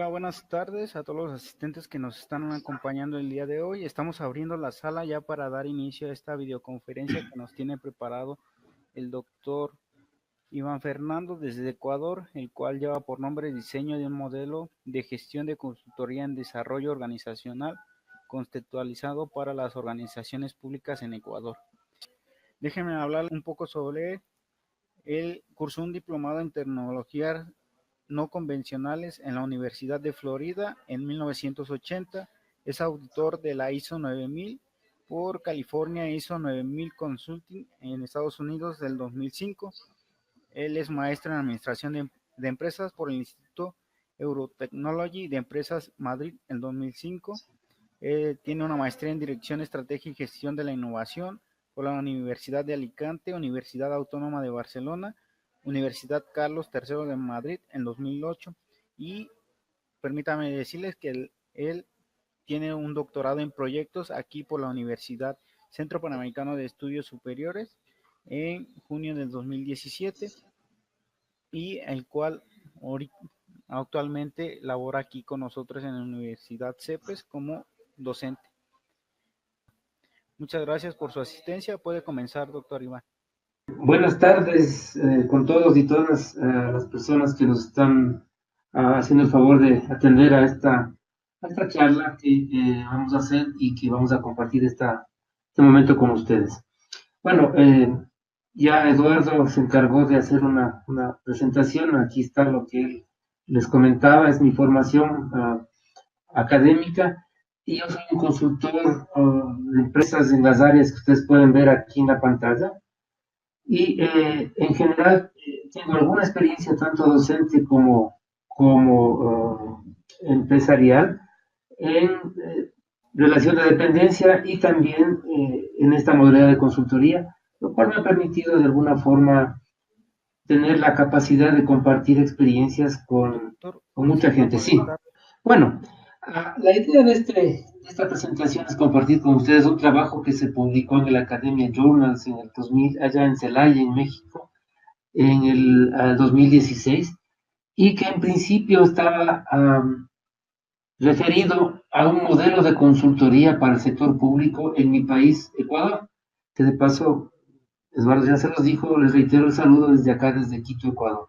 Hola, buenas tardes a todos los asistentes que nos están acompañando el día de hoy. Estamos abriendo la sala ya para dar inicio a esta videoconferencia que nos tiene preparado el doctor Iván Fernando desde Ecuador, el cual lleva por nombre Diseño de un modelo de gestión de consultoría en desarrollo organizacional conceptualizado para las organizaciones públicas en Ecuador. Déjenme hablar un poco sobre él. Cursó un diplomado en tecnología no convencionales en la Universidad de Florida en 1980. Es auditor de la ISO 9000 por California, ISO 9000 Consulting en Estados Unidos del 2005. Él es maestro en Administración de Empresas por el Instituto Eurotechnology de Empresas Madrid en 2005. Tiene una maestría en Dirección, Estrategia y Gestión de la Innovación por la Universidad de Alicante, Universidad Autónoma de Barcelona, Universidad Carlos III de Madrid en 2008. Y permítame decirles que él tiene un doctorado en proyectos aquí por la Universidad Centro Panamericano de Estudios Superiores en junio del 2017, y el cual actualmente labora aquí con nosotros en la Universidad CEPES como docente. Muchas gracias por su asistencia. Puede comenzar, doctor Iván. Buenas tardes con todos y todas las personas que nos están haciendo el favor de atender a esta charla que vamos a hacer y que vamos a compartir este momento con ustedes. Bueno, ya Eduardo se encargó de hacer una presentación. Aquí está lo que él les comentaba, es mi formación académica, y yo soy un consultor de empresas en las áreas que ustedes pueden ver aquí en la pantalla. Y en general tengo alguna experiencia tanto docente como empresarial en relación de dependencia y también en esta modalidad de consultoría, lo cual me ha permitido de alguna forma tener la capacidad de compartir experiencias Doctor, con un mucha segundo gente. por Sí, estar. bueno, la idea de esta presentación es compartir con ustedes un trabajo que se publicó en el Academia Journals en el 2000, allá en Celaya, en México, en el 2016, y que en principio estaba referido a un modelo de consultoría para el sector público en mi país, Ecuador, que de paso, Eduardo ya se los dijo, les reitero el saludo desde acá, desde Quito, Ecuador.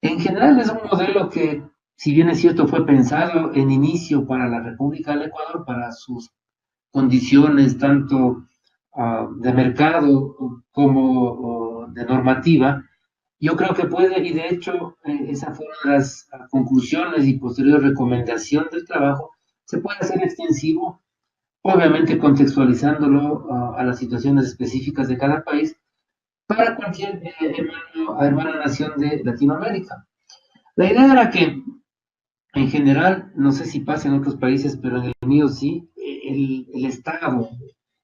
En general es un modelo que, si bien es cierto, fue pensado en inicio para la República del Ecuador, para sus condiciones tanto de mercado como de normativa. Yo creo que puede, y de hecho esa fue una de las conclusiones y posterior recomendación del trabajo, se puede hacer extensivo, obviamente contextualizándolo a las situaciones específicas de cada país, para cualquier hermana nación de Latinoamérica. La idea era que, en general, no sé si pasa en otros países, pero en el mío sí, el Estado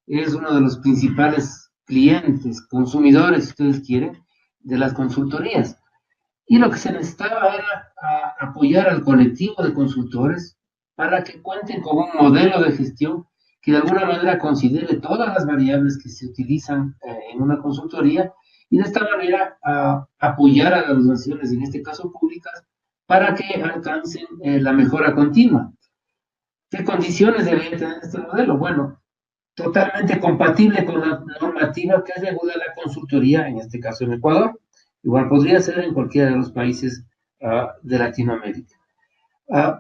es uno de los principales clientes, consumidores, si ustedes quieren, de las consultorías. Y lo que se necesitaba era apoyar al colectivo de consultores para que cuenten con un modelo de gestión que de alguna manera considere todas las variables que se utilizan en una consultoría, y de esta manera apoyar a las organizaciones, en este caso públicas, para que alcancen la mejora continua. ¿Qué condiciones debería tener este modelo? Bueno, totalmente compatible con la normativa que regula la consultoría, en este caso en Ecuador. Igual podría ser en cualquiera de los países de Latinoamérica.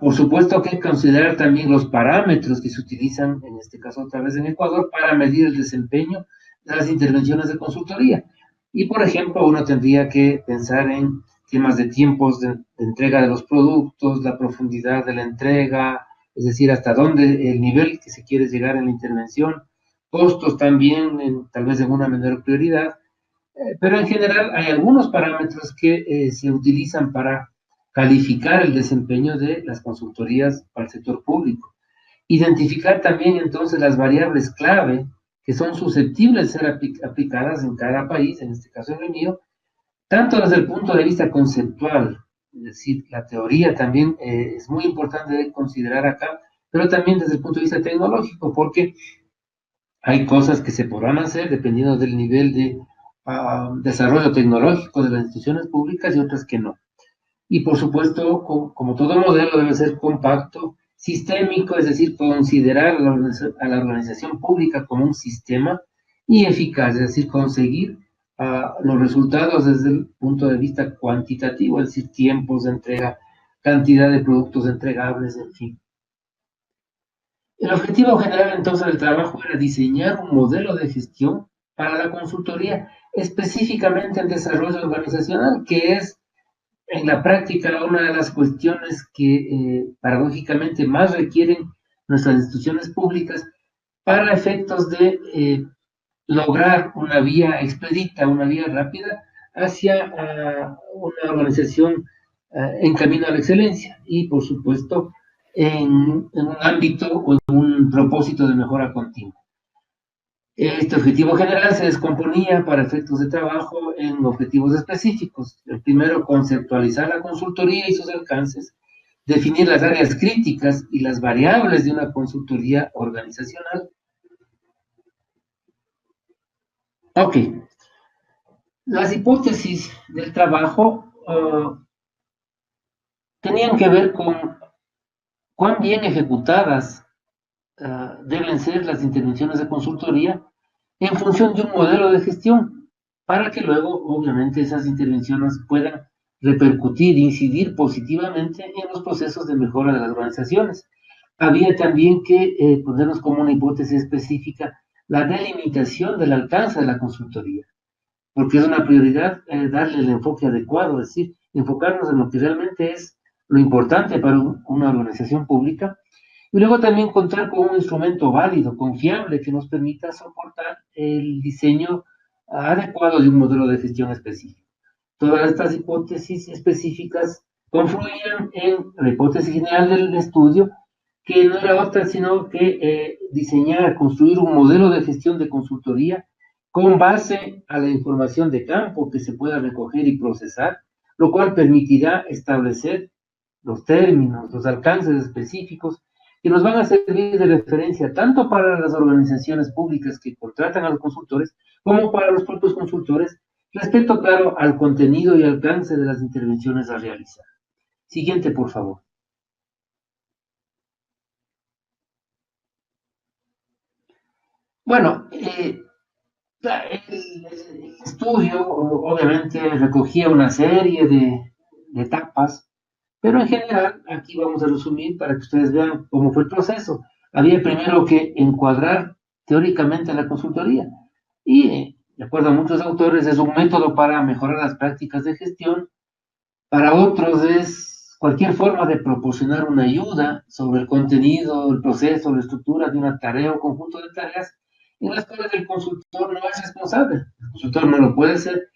Por supuesto que hay que considerar también los parámetros que se utilizan, en este caso otra vez en Ecuador, para medir el desempeño de las intervenciones de consultoría. Y, por ejemplo, uno tendría que pensar en temas de tiempos de entrega de los productos, la profundidad de la entrega, es decir, hasta dónde el nivel que se quiere llegar en la intervención, costos también, tal vez en una menor prioridad, pero en general hay algunos parámetros que se utilizan para calificar el desempeño de las consultorías para el sector público. Identificar también entonces las variables clave que son susceptibles de ser aplicadas en cada país, en este caso en el mío, tanto desde el punto de vista conceptual, es decir, la teoría también es muy importante de considerar acá, pero también desde el punto de vista tecnológico, porque hay cosas que se podrán hacer dependiendo del nivel de desarrollo tecnológico de las instituciones públicas y otras que no. y por supuesto, como todo modelo debe ser compacto, sistémico, es decir, considerar a la organización pública como un sistema, y eficaz, es decir, conseguir los resultados desde el punto de vista cuantitativo, es decir, tiempos de entrega, cantidad de productos entregables, en fin. El objetivo general entonces del trabajo era diseñar un modelo de gestión para la consultoría, específicamente el desarrollo organizacional, que es en la práctica una de las cuestiones que paradójicamente más requieren nuestras instituciones públicas para efectos de lograr una vía expedita, una vía rápida hacia una organización en camino a la excelencia y, por supuesto, en un ámbito o en un propósito de mejora continua. Este objetivo general se descomponía para efectos de trabajo en objetivos específicos. El primero, conceptualizar la consultoría y sus alcances, definir las áreas críticas y las variables de una consultoría organizacional. Ok, las hipótesis del trabajo tenían que ver con cuán bien ejecutadas deben ser las intervenciones de consultoría en función de un modelo de gestión, para que luego, obviamente, esas intervenciones puedan repercutir, incidir positivamente en los procesos de mejora de las organizaciones. Había también que ponernos como una hipótesis específica la delimitación del alcance de la consultoría, porque es una prioridad darle el enfoque adecuado, es decir, enfocarnos en lo que realmente es lo importante para una organización pública, y luego también contar con un instrumento válido, confiable, que nos permita soportar el diseño adecuado de un modelo de gestión específico. Todas estas hipótesis específicas confluían en la hipótesis general del estudio, que no era otra sino que diseñar, construir un modelo de gestión de consultoría con base a la información de campo que se pueda recoger y procesar, lo cual permitirá establecer los términos, los alcances específicos que nos van a servir de referencia tanto para las organizaciones públicas que contratan a los consultores como para los propios consultores respecto, claro, al contenido y alcance de las intervenciones a realizar. Siguiente, por favor. Bueno, el estudio obviamente recogía una serie de etapas, pero en general aquí vamos a resumir para que ustedes vean cómo fue el proceso. Había primero que encuadrar teóricamente la consultoría y, de acuerdo a muchos autores, es un método para mejorar las prácticas de gestión. Para otros es cualquier forma de proporcionar una ayuda sobre el contenido, el proceso, la estructura de una tarea o conjunto de tareas en las cuales el consultor no es responsable. El consultor no lo puede ser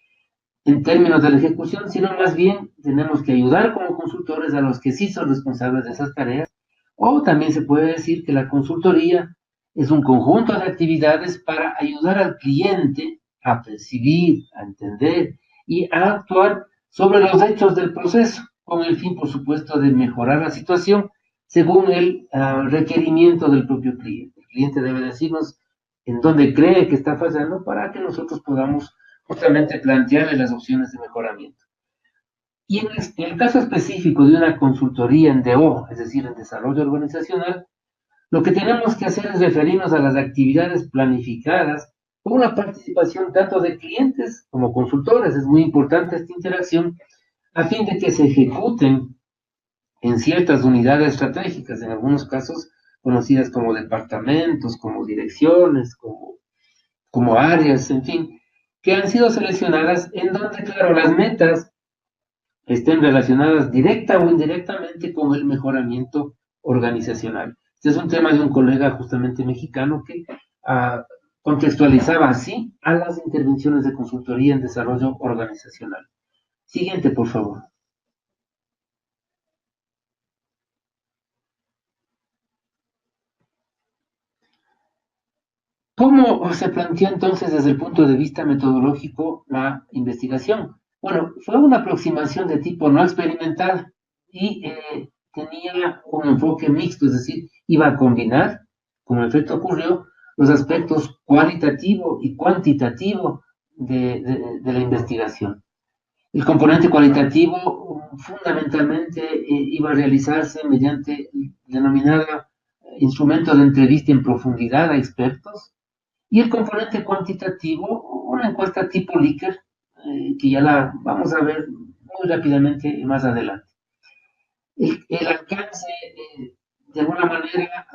en términos de la ejecución, sino más bien tenemos que ayudar como consultores a los que sí son responsables de esas tareas. O también se puede decir que la consultoría es un conjunto de actividades para ayudar al cliente a percibir, a entender y a actuar sobre los hechos del proceso, con el fin, por supuesto, de mejorar la situación según el requerimiento del propio cliente. El cliente debe decirnos en dónde cree que está fallando para que nosotros podamos justamente plantearle las opciones de mejoramiento. Y en el caso específico de una consultoría en DO, es decir, en desarrollo organizacional, lo que tenemos que hacer es referirnos a las actividades planificadas con una participación tanto de clientes como consultores. Es muy importante esta interacción a fin de que se ejecuten en ciertas unidades estratégicas, en algunos casos conocidas como departamentos, como direcciones, como áreas, en fin, que han sido seleccionadas en donde, claro, las metas estén relacionadas directa o indirectamente con el mejoramiento organizacional. Este es un tema de un colega justamente mexicano que contextualizaba así a las intervenciones de consultoría en desarrollo organizacional. Siguiente, por favor. ¿Cómo se planteó entonces desde el punto de vista metodológico la investigación? Bueno, fue una aproximación de tipo no experimental y tenía un enfoque mixto, es decir, iba a combinar, como efecto ocurrió, los aspectos cualitativo y cuantitativo de la investigación. El componente cualitativo fundamentalmente iba a realizarse mediante el denominado instrumento de entrevista en profundidad a expertos, y el componente cuantitativo, una encuesta tipo Likert, que ya la vamos a ver muy rápidamente más adelante. El alcance, de alguna manera,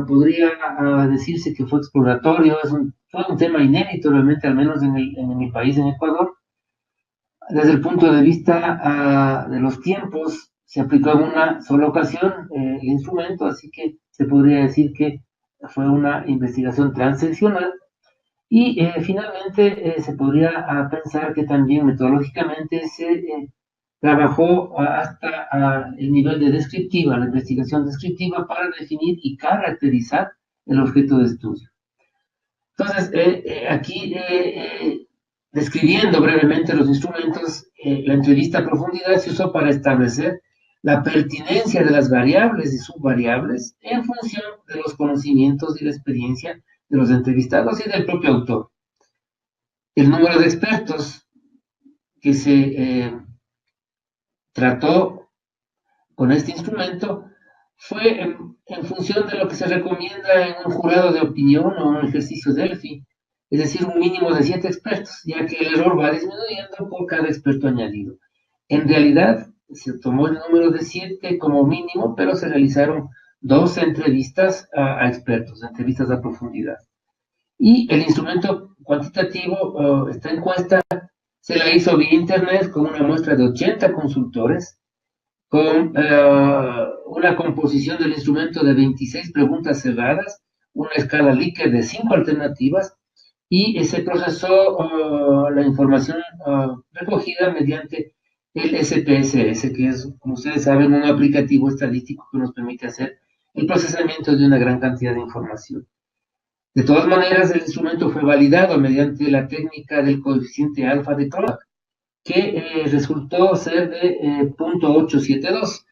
podría decirse que fue exploratorio, fue un tema inédito realmente, al menos en mi país, en Ecuador. Desde el punto de vista de los tiempos, se aplicó en una sola ocasión el instrumento, así que se podría decir que fue una investigación transeccional. Y finalmente se podría pensar que también metodológicamente se trabajó hasta el nivel de descriptiva, la investigación descriptiva, para definir y caracterizar el objeto de estudio. Entonces, aquí, describiendo brevemente los instrumentos, la entrevista a profundidad se usó para establecer la pertinencia de las variables y subvariables en función de los conocimientos y la experiencia de los entrevistados y del propio autor. El número de expertos que se trató con este instrumento fue en función de lo que se recomienda en un jurado de opinión o un ejercicio Delphi, es decir, un mínimo de 7 expertos, ya que el error va disminuyendo por cada experto añadido. En realidad, se tomó el número de 7 como mínimo, pero se realizaron 12 entrevistas a expertos, entrevistas a profundidad. Y el instrumento cuantitativo, esta encuesta, se la hizo vía internet con una muestra de 80 consultores, con una composición del instrumento de 26 preguntas cerradas, una escala Likert de 5 alternativas, y se procesó la información recogida mediante el SPSS, que es, como ustedes saben, un aplicativo estadístico que nos permite hacer el procesamiento de una gran cantidad de información. De todas maneras, el instrumento fue validado mediante la técnica del coeficiente alfa de Cronbach, que resultó ser de 0.872.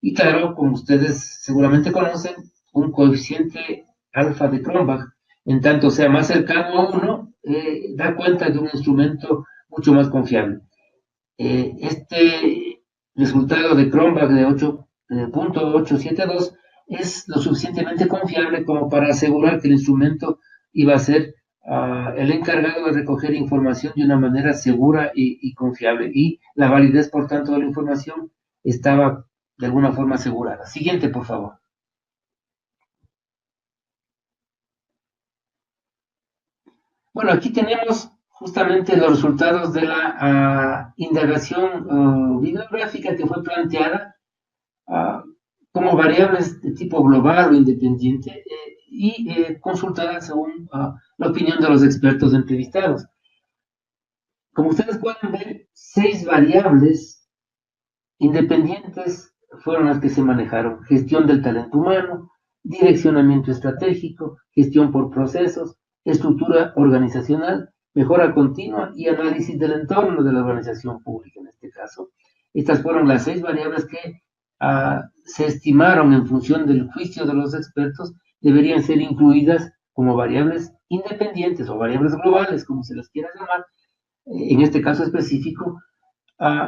Y claro, como ustedes seguramente conocen, un coeficiente alfa de Cronbach, en tanto sea más cercano a 1, da cuenta de un instrumento mucho más confiable. Este resultado de Cronbach de 0.872 es lo suficientemente confiable como para asegurar que el instrumento iba a ser el encargado de recoger información de una manera segura y confiable, y la validez, por tanto, de la información estaba de alguna forma asegurada. Siguiente, por favor. Bueno, aquí tenemos justamente los resultados de la indagación bibliográfica que fue planteada como variables de tipo global o independiente y consultada según la opinión de los expertos entrevistados. Como ustedes pueden ver, 6 variables independientes fueron las que se manejaron: gestión del talento humano, direccionamiento estratégico, gestión por procesos, estructura organizacional, mejora continua y análisis del entorno de la organización pública, en este caso. Estas fueron las 6 variables que se estimaron en función del juicio de los expertos deberían ser incluidas como variables independientes o variables globales, como se las quiera llamar, en este caso específico,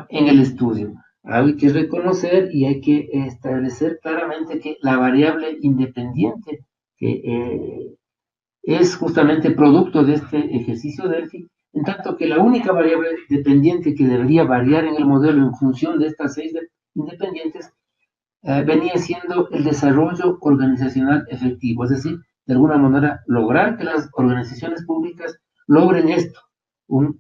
en el estudio. Hay que reconocer y hay que establecer claramente que la variable independiente, que es justamente producto de este ejercicio Delphi, en tanto que la única variable dependiente que debería variar en el modelo en función de estas 6 independientes venía siendo el desarrollo organizacional efectivo, es decir, de alguna manera lograr que las organizaciones públicas logren esto, un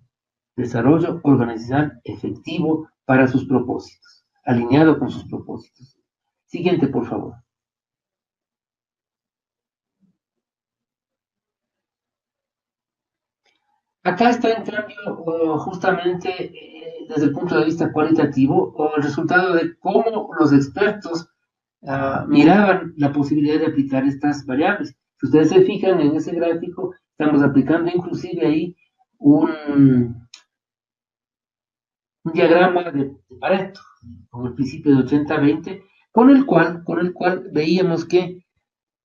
desarrollo organizacional efectivo para sus propósitos, alineado con sus propósitos. Siguiente, por favor. Acá está, en cambio, justamente desde el punto de vista cualitativo, el resultado de cómo los expertos miraban la posibilidad de aplicar estas variables. Si ustedes se fijan en ese gráfico, estamos aplicando inclusive ahí un diagrama de Pareto, con el principio de 80-20, con el cual veíamos que,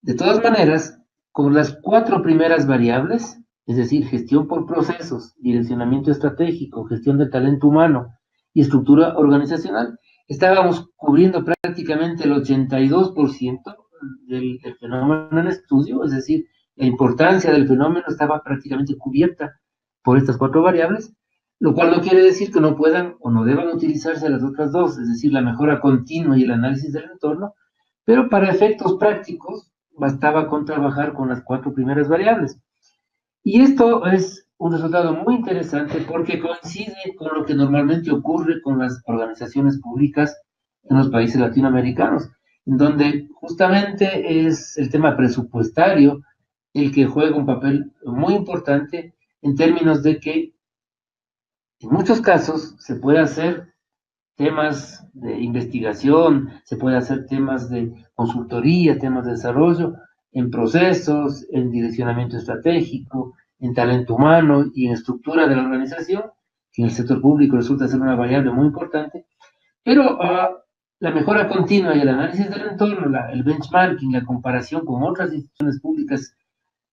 de todas maneras, con las 4 primeras variables, es decir, gestión por procesos, direccionamiento estratégico, gestión del talento humano y estructura organizacional. Estábamos cubriendo prácticamente el 82% del fenómeno en estudio, es decir, la importancia del fenómeno estaba prácticamente cubierta por estas 4 variables, lo cual no quiere decir que no puedan o no deban utilizarse las otras dos, es decir, la mejora continua y el análisis del entorno, pero para efectos prácticos bastaba con trabajar con las 4 primeras variables. Y esto es un resultado muy interesante porque coincide con lo que normalmente ocurre con las organizaciones públicas en los países latinoamericanos, en donde justamente es el tema presupuestario el que juega un papel muy importante en términos de que en muchos casos se puede hacer temas de investigación, se puede hacer temas de consultoría, temas de desarrollo, en procesos, en direccionamiento estratégico, en talento humano y en estructura de la organización, que en el sector público resulta ser una variable muy importante, pero la mejora continua y el análisis del entorno, el benchmarking, la comparación con otras instituciones públicas,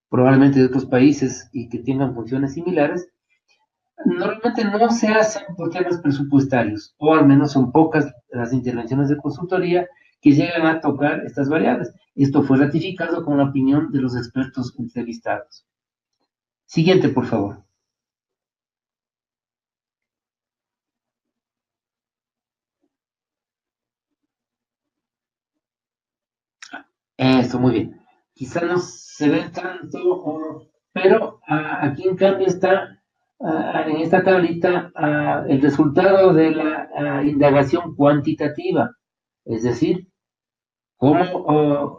probablemente de otros países y que tengan funciones similares, normalmente no se hacen por temas presupuestarios, o al menos son pocas las intervenciones de consultoría que llegan a tocar estas variables. Esto fue ratificado con la opinión de los expertos entrevistados. Siguiente, por favor. Esto, muy bien. Quizá no se ve tanto, pero aquí en cambio está en esta tablita el resultado de la indagación cuantitativa, es decir, cómo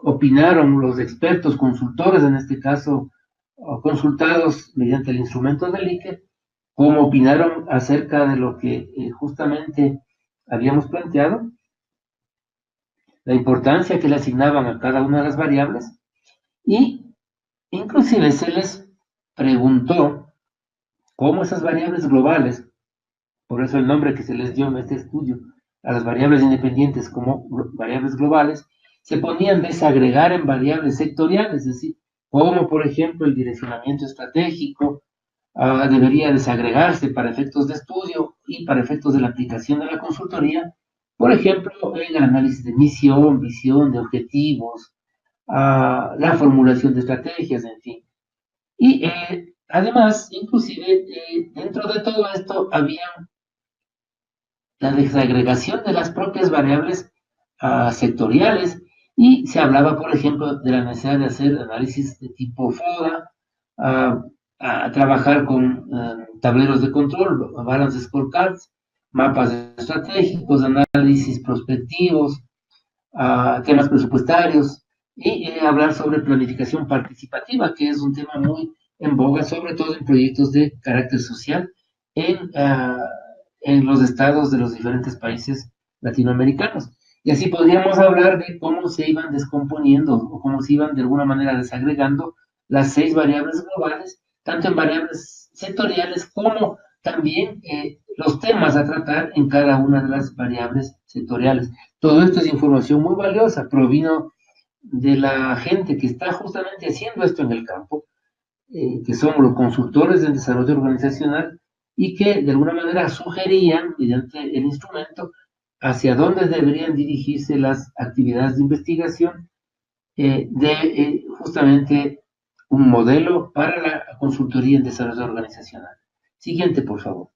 opinaron los expertos, consultores, en este caso, consultados mediante el instrumento del ICE, cómo opinaron acerca de lo que justamente habíamos planteado, la importancia que le asignaban a cada una de las variables, y inclusive se les preguntó cómo esas variables globales, por eso el nombre que se les dio en este estudio a las variables independientes como variables globales, se podían desagregar en variables sectoriales, es decir, como por ejemplo el direccionamiento estratégico debería desagregarse para efectos de estudio y para efectos de la aplicación de la consultoría, por ejemplo, en el análisis de misión, visión, de objetivos, la formulación de estrategias, en fin. Y además, inclusive, dentro de todo esto había la desagregación de las propias variables sectoriales y se hablaba, por ejemplo, de la necesidad de hacer análisis de tipo FODA, a trabajar con tableros de control, balance scorecards, mapas estratégicos, análisis prospectivos, temas presupuestarios y hablar sobre planificación participativa, que es un tema muy en boga, sobre todo en proyectos de carácter social en los estados de los diferentes países latinoamericanos. Y así podríamos hablar de cómo se iban descomponiendo o cómo se iban de alguna manera desagregando las 6 variables globales, tanto en variables sectoriales como también los temas a tratar en cada una de las variables sectoriales. Todo esto es información muy valiosa, provino de la gente que está justamente haciendo esto en el campo, que son los consultores del desarrollo organizacional y que de alguna manera sugerían, mediante el instrumento, hacia dónde deberían dirigirse las actividades de investigación de justamente un modelo para la consultoría en desarrollo organizacional. Siguiente, por favor.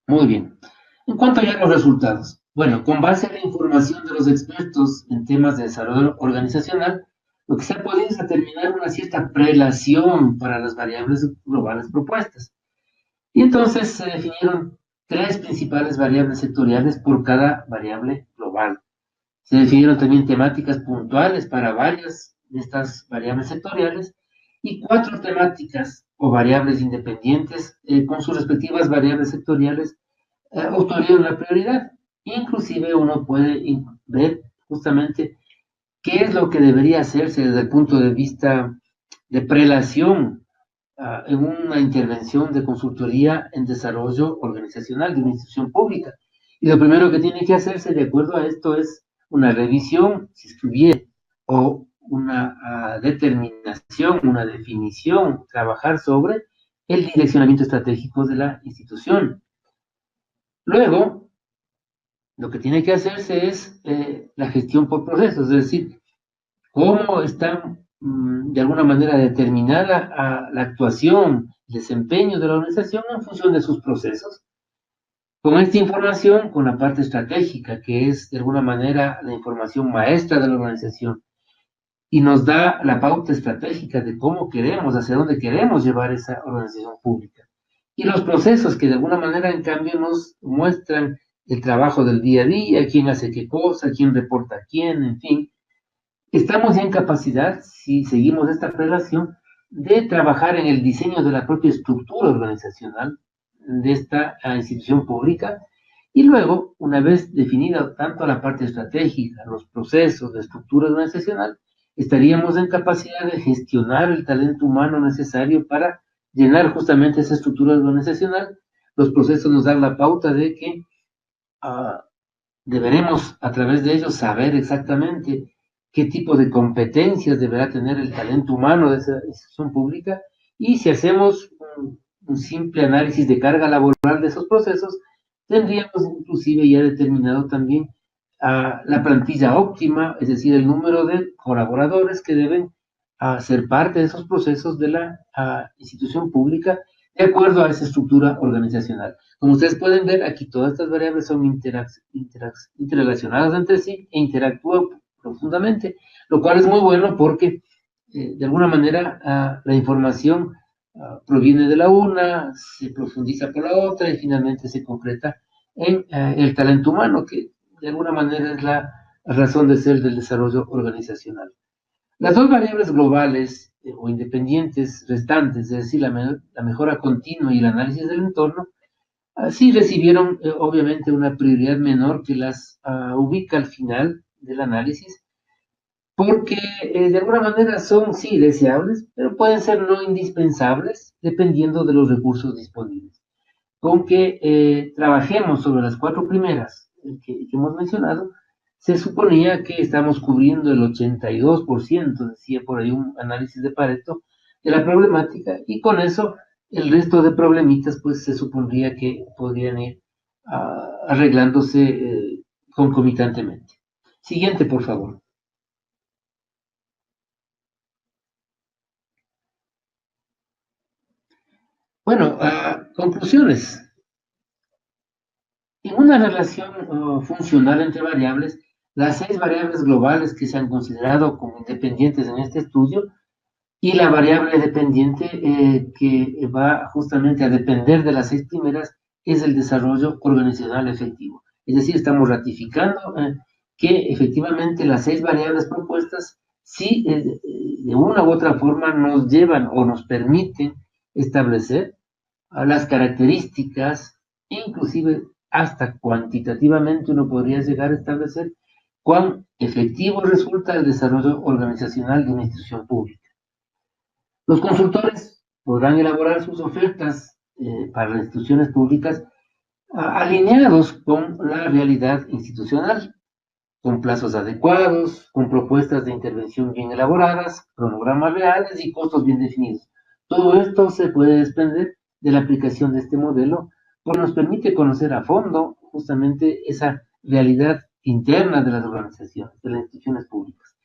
Muy bien. En cuanto ya a los resultados, bueno, con base en la información de los expertos en temas de desarrollo organizacional, lo que se ha podido es determinar una cierta prelación para las variables globales propuestas. Y entonces se definieron 3 principales variables sectoriales por cada variable global. Se definieron también temáticas puntuales para varias de estas variables sectoriales y 4 temáticas o variables independientes con sus respectivas variables sectoriales obtuvieron la prioridad. Inclusive uno puede ver justamente qué es lo que debería hacerse desde el punto de vista de prelación en una intervención de consultoría en desarrollo organizacional de una institución pública. Y lo primero que tiene que hacerse de acuerdo a esto es una revisión, si es que hubiera, o una determinación, una definición, trabajar sobre el direccionamiento estratégico de la institución. Luego, lo que tiene que hacerse es la gestión por procesos, es decir, cómo están de alguna manera determinada la actuación, el desempeño de la organización en función de sus procesos. Con esta información, con la parte estratégica, que es de alguna manera la información maestra de la organización, y nos da la pauta estratégica de cómo queremos, hacia dónde queremos llevar esa organización pública. Y los procesos que de alguna manera, en cambio, nos muestran el trabajo del día a día, quién hace qué cosa, quién reporta a quién, en fin. Estamos ya en capacidad, si seguimos esta relación, de trabajar en el diseño de la propia estructura organizacional de esta institución pública, y luego, una vez definida tanto la parte estratégica, los procesos, la estructura organizacional, estaríamos en capacidad de gestionar el talento humano necesario para llenar justamente esa estructura organizacional. Los procesos nos dan la pauta de que deberemos a través de ellos saber exactamente qué tipo de competencias deberá tener el talento humano de esa institución pública, y si hacemos un simple análisis de carga laboral de esos procesos, tendríamos inclusive ya determinado también la plantilla óptima, es decir, el número de colaboradores que deben ser parte de esos procesos de la institución pública de acuerdo a esa estructura organizacional. Como ustedes pueden ver, aquí todas estas variables son interrelacionadas entre sí e interactúan profundamente, lo cual es muy bueno porque de alguna manera la información proviene de la una, se profundiza por la otra y finalmente se concreta en el talento humano, que de alguna manera es la razón de ser del desarrollo organizacional. Las dos variables globales o independientes restantes, es decir, la mejora continua y el análisis del entorno, sí recibieron obviamente una prioridad menor que las ubica al final del análisis, porque de alguna manera son sí deseables, pero pueden ser no indispensables dependiendo de los recursos disponibles. Con que trabajemos sobre las cuatro primeras que hemos mencionado, se suponía que estamos cubriendo el 82%, decía por ahí un análisis de Pareto, de la problemática, y con eso el resto de problemitas pues se supondría que podrían ir arreglándose concomitantemente. Siguiente, por favor. Bueno, conclusiones. En una relación funcional entre variables, las 6 variables globales que se han considerado como independientes en este estudio y la variable dependiente que va justamente a depender de las 6 primeras es el desarrollo organizacional efectivo. Es decir, estamos ratificando que efectivamente las 6 variables propuestas sí de una u otra forma nos llevan o nos permiten establecer las características, inclusive hasta cuantitativamente uno podría llegar a establecer cuán efectivo resulta el desarrollo organizacional de una institución pública. Los consultores podrán elaborar sus ofertas para las instituciones públicas alineados con la realidad institucional, con plazos adecuados, con propuestas de intervención bien elaboradas, cronogramas reales y costos bien definidos. Todo esto se puede desprender de la aplicación de este modelo, porque nos permite conocer a fondo justamente esa realidad interna de las organizaciones, de las instituciones públicas.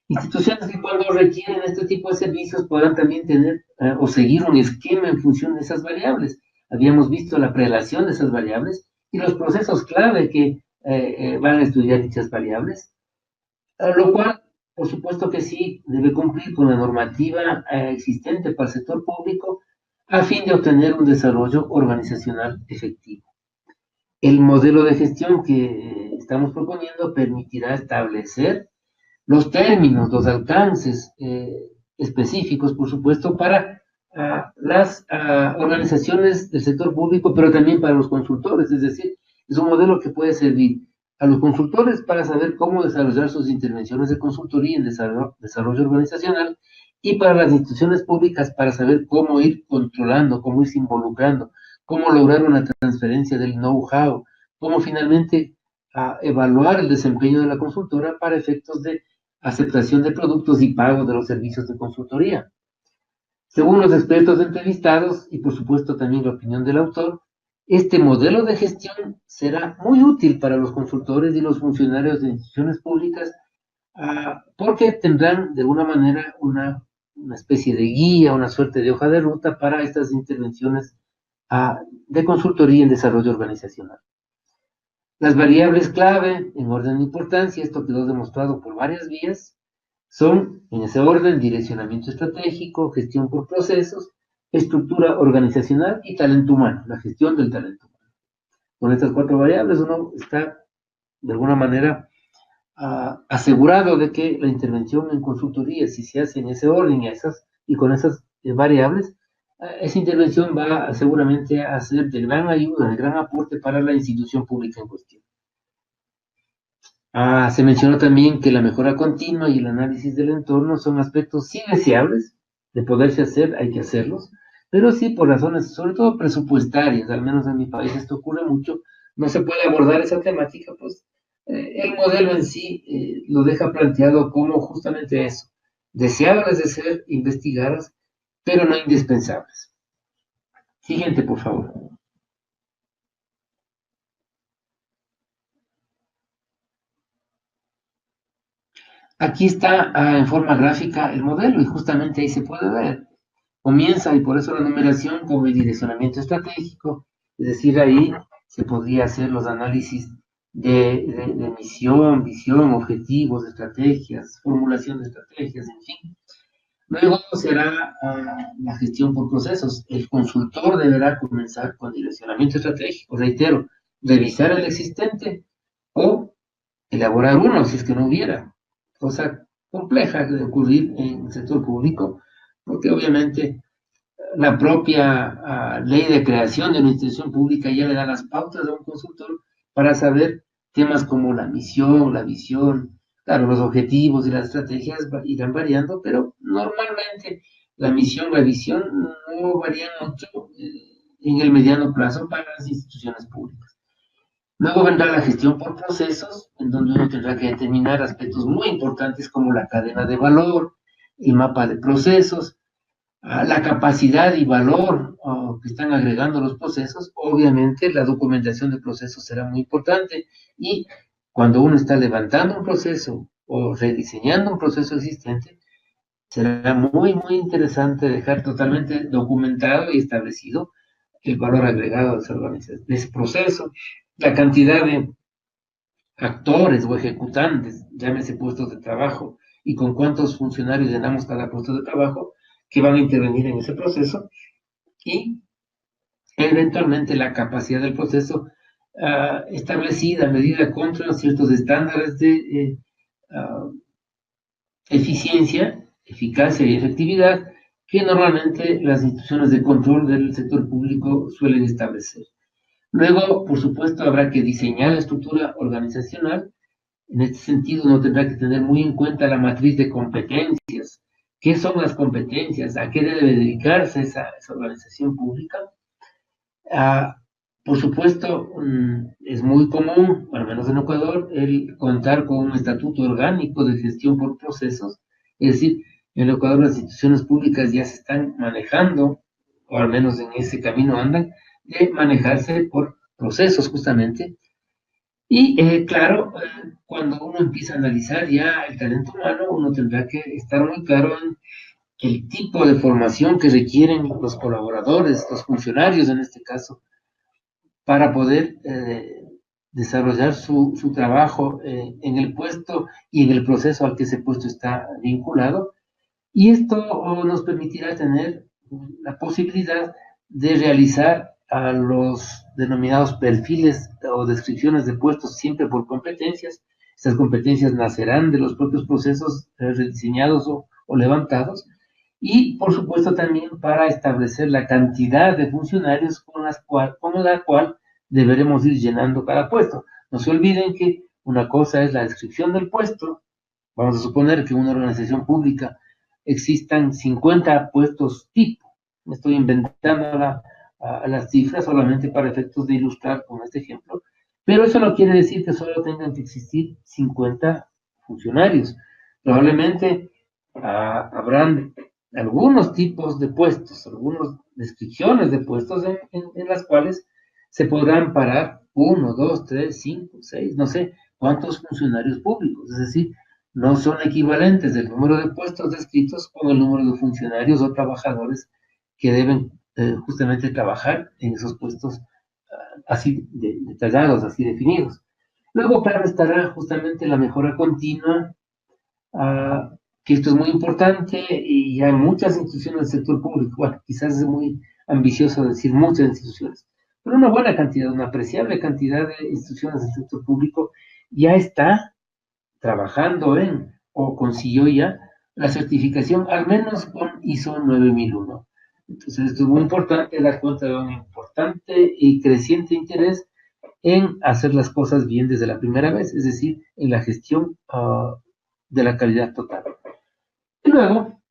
Instituciones que cuando requieren este tipo de servicios podrán también tener o seguir un esquema en función de esas variables. Habíamos visto la prelación de esas variables y los procesos clave que van a estudiar dichas variables, lo cual, por supuesto que sí, debe cumplir con la normativa existente para el sector público a fin de obtener un desarrollo organizacional efectivo. El modelo de gestión que estamos proponiendo permitirá establecer los términos, los alcances específicos, por supuesto, para las organizaciones del sector público, pero también para los consultores. Es decir, es un modelo que puede servir a los consultores para saber cómo desarrollar sus intervenciones de consultoría en desarrollo organizacional, y para las instituciones públicas para saber cómo ir controlando, cómo irse involucrando, cómo lograr una transferencia del know-how, cómo finalmente a evaluar el desempeño de la consultora para efectos de aceptación de productos y pago de los servicios de consultoría. Según los expertos entrevistados, y por supuesto también la opinión del autor, este modelo de gestión será muy útil para los consultores y los funcionarios de instituciones públicas porque tendrán de alguna manera una especie de guía, una suerte de hoja de ruta para estas intervenciones de consultoría en desarrollo organizacional. Las variables clave, en orden de importancia, esto quedó demostrado por varias vías, son, en ese orden, direccionamiento estratégico, gestión por procesos, estructura organizacional y talento humano, la gestión del talento humano. Con estas 4 variables uno está, de alguna manera, asegurado de que la intervención en consultoría, si se hace en ese orden y con esas variables, esa intervención va seguramente a ser de gran ayuda, de gran aporte para la institución pública en cuestión. Se mencionó también que la mejora continua y el análisis del entorno son aspectos sí deseables, de poderse hacer, hay que hacerlos, pero sí por razones, sobre todo presupuestarias, al menos en mi país esto ocurre mucho, no se puede abordar esa temática, pues el modelo en sí lo deja planteado como justamente eso, deseables de ser investigadas, pero no indispensables. Siguiente, por favor. Aquí está en forma gráfica el modelo y justamente ahí se puede ver. Comienza, y por eso la numeración, como el direccionamiento estratégico, es decir, ahí se podría hacer los análisis de misión, visión, objetivos, estrategias, formulación de estrategias, en fin. Luego será la gestión por procesos. El consultor deberá comenzar con direccionamiento estratégico, reitero, revisar el existente o elaborar uno si es que no hubiera, cosa compleja de ocurrir en el sector público, porque obviamente la propia ley de creación de una institución pública ya le da las pautas a un consultor para saber temas como la misión, la visión, claro, los objetivos y las estrategias irán variando, pero normalmente la misión, la visión no varían mucho en el mediano plazo para las instituciones públicas. Luego vendrá la gestión por procesos, en donde uno tendrá que determinar aspectos muy importantes como la cadena de valor, el mapa de procesos, la capacidad y valor que están agregando los procesos. Obviamente la documentación de procesos será muy importante y cuando uno está levantando un proceso o rediseñando un proceso existente, será muy, muy interesante dejar totalmente documentado y establecido el valor agregado de ese proceso, la cantidad de actores o ejecutantes, llámese puestos de trabajo, y con cuántos funcionarios llenamos cada puesto de trabajo, que van a intervenir en ese proceso, y eventualmente la capacidad del proceso establecida, medida contra ciertos estándares de eficiencia, eficacia y efectividad que normalmente las instituciones de control del sector público suelen establecer. Luego, por supuesto, habrá que diseñar la estructura organizacional. En este sentido, uno tendrá que tener muy en cuenta la matriz de competencias. ¿Qué son las competencias? ¿A qué debe dedicarse esa organización pública? Por supuesto, es muy común, al menos en Ecuador, el contar con un estatuto orgánico de gestión por procesos. Es decir, en Ecuador las instituciones públicas ya se están manejando, o al menos en ese camino andan, de manejarse por procesos justamente. Y claro, cuando uno empieza a analizar ya el talento humano, uno tendrá que estar muy claro en el tipo de formación que requieren los colaboradores, los funcionarios en este caso, para poder desarrollar su trabajo en el puesto y en el proceso al que ese puesto está vinculado. Y esto nos permitirá tener la posibilidad de realizar a los denominados perfiles o descripciones de puestos siempre por competencias. Estas competencias nacerán de los propios procesos rediseñados o levantados y, por supuesto, también para establecer la cantidad de funcionarios con la cual deberemos ir llenando cada puesto. No se olviden que una cosa es la descripción del puesto. Vamos a suponer que una organización pública existan 50 puestos tipo. Me estoy inventando las cifras solamente para efectos de ilustrar con este ejemplo. Pero eso no quiere decir que solo tengan que existir 50 funcionarios. Probablemente habrán algunos tipos de puestos, algunas descripciones de puestos en las cuales se podrán parar 1, 2, 3, 5, 6, no sé cuántos funcionarios públicos. Es decir, no son equivalentes el número de puestos descritos con el número de funcionarios o trabajadores que deben justamente trabajar en esos puestos así detallados, así definidos. Luego, claro, estará justamente la mejora continua, que esto es muy importante y hay muchas instituciones del sector público. Bueno, quizás es muy ambicioso decir muchas instituciones, pero una buena cantidad, una apreciable cantidad de instituciones del sector público ya está trabajando en o consiguió ya la certificación, al menos con ISO 9001. Entonces, esto es muy importante, dar cuenta de un importante y creciente interés en hacer las cosas bien desde la primera vez, es decir, en la gestión de la calidad total. Y luego,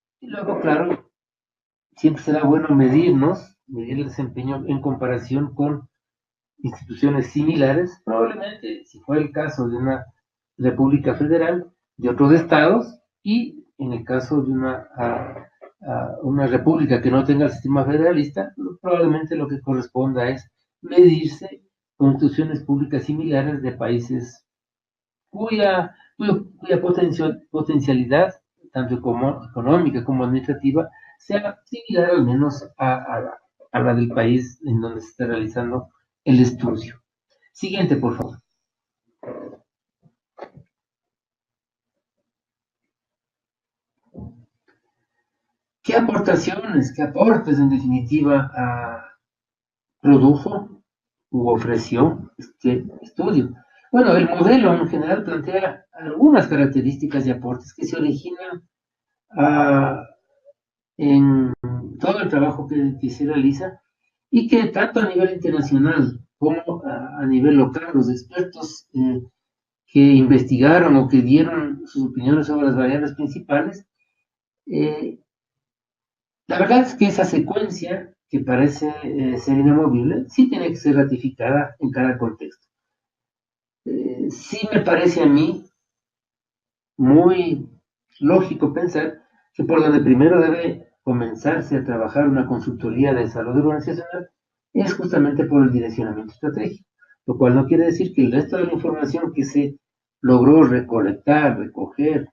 claro, siempre será bueno medir el desempeño en comparación con instituciones similares, probablemente, si fue el caso de una república federal, de otros estados, y en el caso de una república que no tenga el sistema federalista, probablemente lo que corresponda es medirse con instituciones públicas similares de países cuya potencialidad, tanto como económica como administrativa, sea similar al menos a la del país en donde se está realizando el estudio. Siguiente, por favor. ¿Qué aportaciones, qué aportes en definitiva produjo u ofreció este estudio? Bueno, el modelo en general plantea algunas características y aportes que se originan en todo el trabajo que se realiza y que tanto a nivel internacional como a nivel local, los expertos que investigaron o que dieron sus opiniones sobre las variables principales, la verdad es que esa secuencia, que parece ser inamovible, sí tiene que ser ratificada en cada contexto. Sí me parece a mí muy lógico pensar que por donde primero debe comenzarse a trabajar una consultoría de desarrollo organizacional es justamente por el direccionamiento estratégico, lo cual no quiere decir que el resto de la información que se logró recolectar, recoger,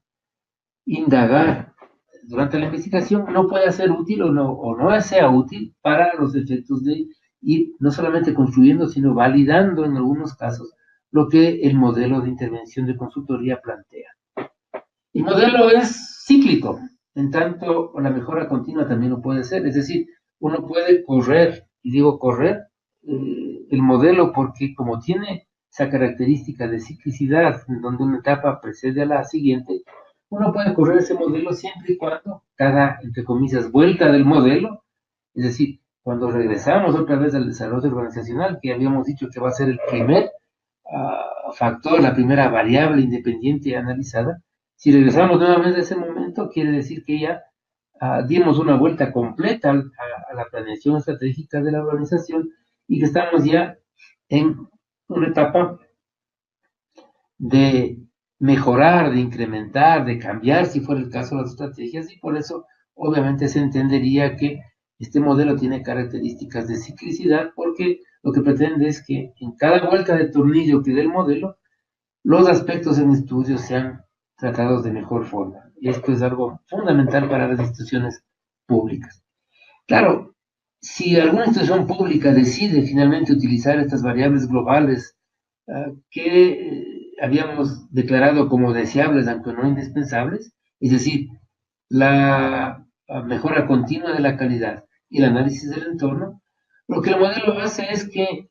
indagar durante la investigación no pueda ser útil o no sea útil para los efectos de ir no solamente construyendo, sino validando en algunos casos lo que el modelo de intervención de consultoría plantea. El modelo es cíclico, en tanto la mejora continua también lo puede ser, es decir, uno puede correr, y digo correr, el modelo porque como tiene esa característica de ciclicidad, en donde una etapa precede a la siguiente, uno puede correr ese modelo siempre y cuando cada, entre comillas, vuelta del modelo, es decir, cuando regresamos otra vez al desarrollo organizacional, que habíamos dicho que va a ser el primer factor, la primera variable independiente analizada, si regresamos nuevamente a ese momento, quiere decir que ya dimos una vuelta completa a la planeación estratégica de la organización y que estamos ya en una etapa de mejorar, de incrementar, de cambiar, si fuera el caso, las estrategias, y por eso obviamente se entendería que este modelo tiene características de ciclicidad, porque lo que pretende es que en cada vuelta de tornillo que dé el modelo, los aspectos en estudio sean tratados de mejor forma. Y esto es algo fundamental para las instituciones públicas. Claro, si alguna institución pública decide finalmente utilizar estas variables globales que habíamos declarado como deseables, aunque no indispensables, es decir, la mejora continua de la calidad y el análisis del entorno, lo que el modelo hace es que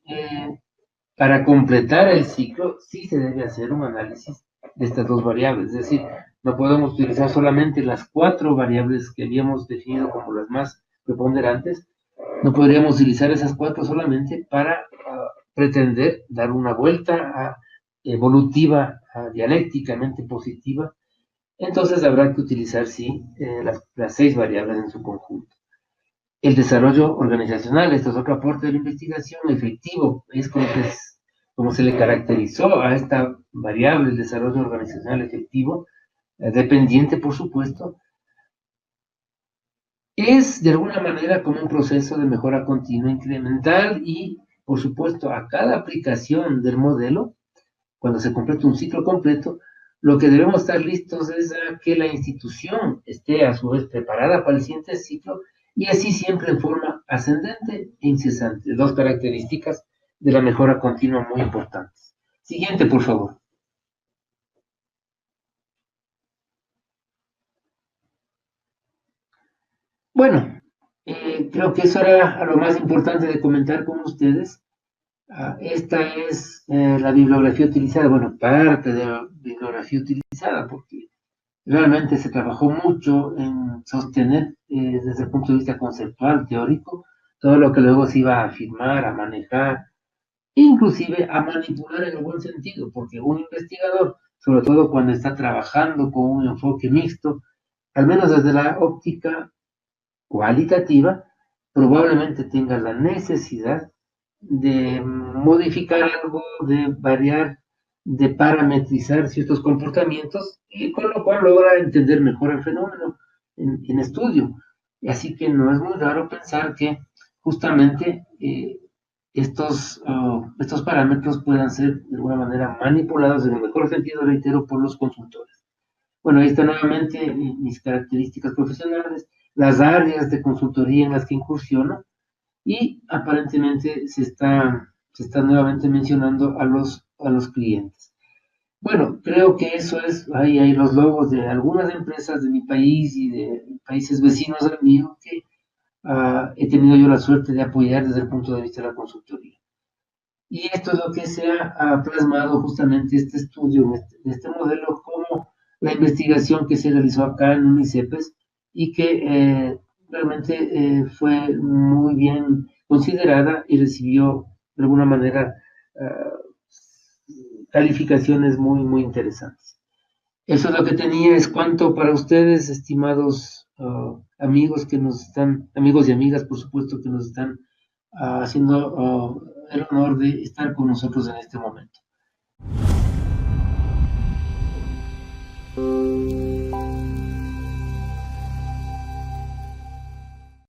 para completar el ciclo sí se debe hacer un análisis de estas dos variables, es decir, no podemos utilizar solamente las 4 variables que habíamos definido como las más preponderantes, no podríamos utilizar esas 4 solamente para pretender dar una vuelta evolutiva, dialécticamente positiva. Entonces habrá que utilizar, sí, las 6 variables en su conjunto. El desarrollo organizacional, esto es otro aporte de la investigación efectivo, es como que como se le caracterizó a esta variable del desarrollo organizacional efectivo, dependiente, por supuesto, es de alguna manera como un proceso de mejora continua incremental y, por supuesto, a cada aplicación del modelo, cuando se completa un ciclo completo, lo que debemos estar listos es a que la institución esté a su vez preparada para el siguiente ciclo y así siempre en forma ascendente e incesante. Dos características de la mejora continua muy importantes. Siguiente, por favor. Bueno, creo que eso era lo más importante de comentar con ustedes. Esta es la bibliografía utilizada, bueno, parte de la bibliografía utilizada, porque realmente se trabajó mucho en sostener desde el punto de vista conceptual, teórico, todo lo que luego se iba a afirmar, a manejar, inclusive a manipular en el buen sentido, porque un investigador, sobre todo cuando está trabajando con un enfoque mixto, al menos desde la óptica cualitativa, probablemente tenga la necesidad de modificar algo, de variar, de parametrizar ciertos comportamientos, y con lo cual logra entender mejor el fenómeno en estudio. Así que no es muy raro pensar que justamente estos parámetros puedan ser de alguna manera manipulados en el mejor sentido, reitero, por los consultores. Bueno, ahí están nuevamente mis características profesionales, las áreas de consultoría en las que incursiono y aparentemente se está nuevamente mencionando a los clientes. Bueno, creo que eso es, ahí hay los logos de algunas empresas de mi país y de países vecinos al mío que he tenido yo la suerte de apoyar desde el punto de vista de la consultoría. Y esto es lo que se ha plasmado justamente este estudio, este modelo, como la investigación que se realizó acá en UNICEPES y que realmente fue muy bien considerada y recibió de alguna manera calificaciones muy, muy interesantes. Eso es lo que tenía. Es cuanto para ustedes, estimados amigos que nos están, amigos y amigas, por supuesto, que nos están haciendo el honor de estar con nosotros en este momento.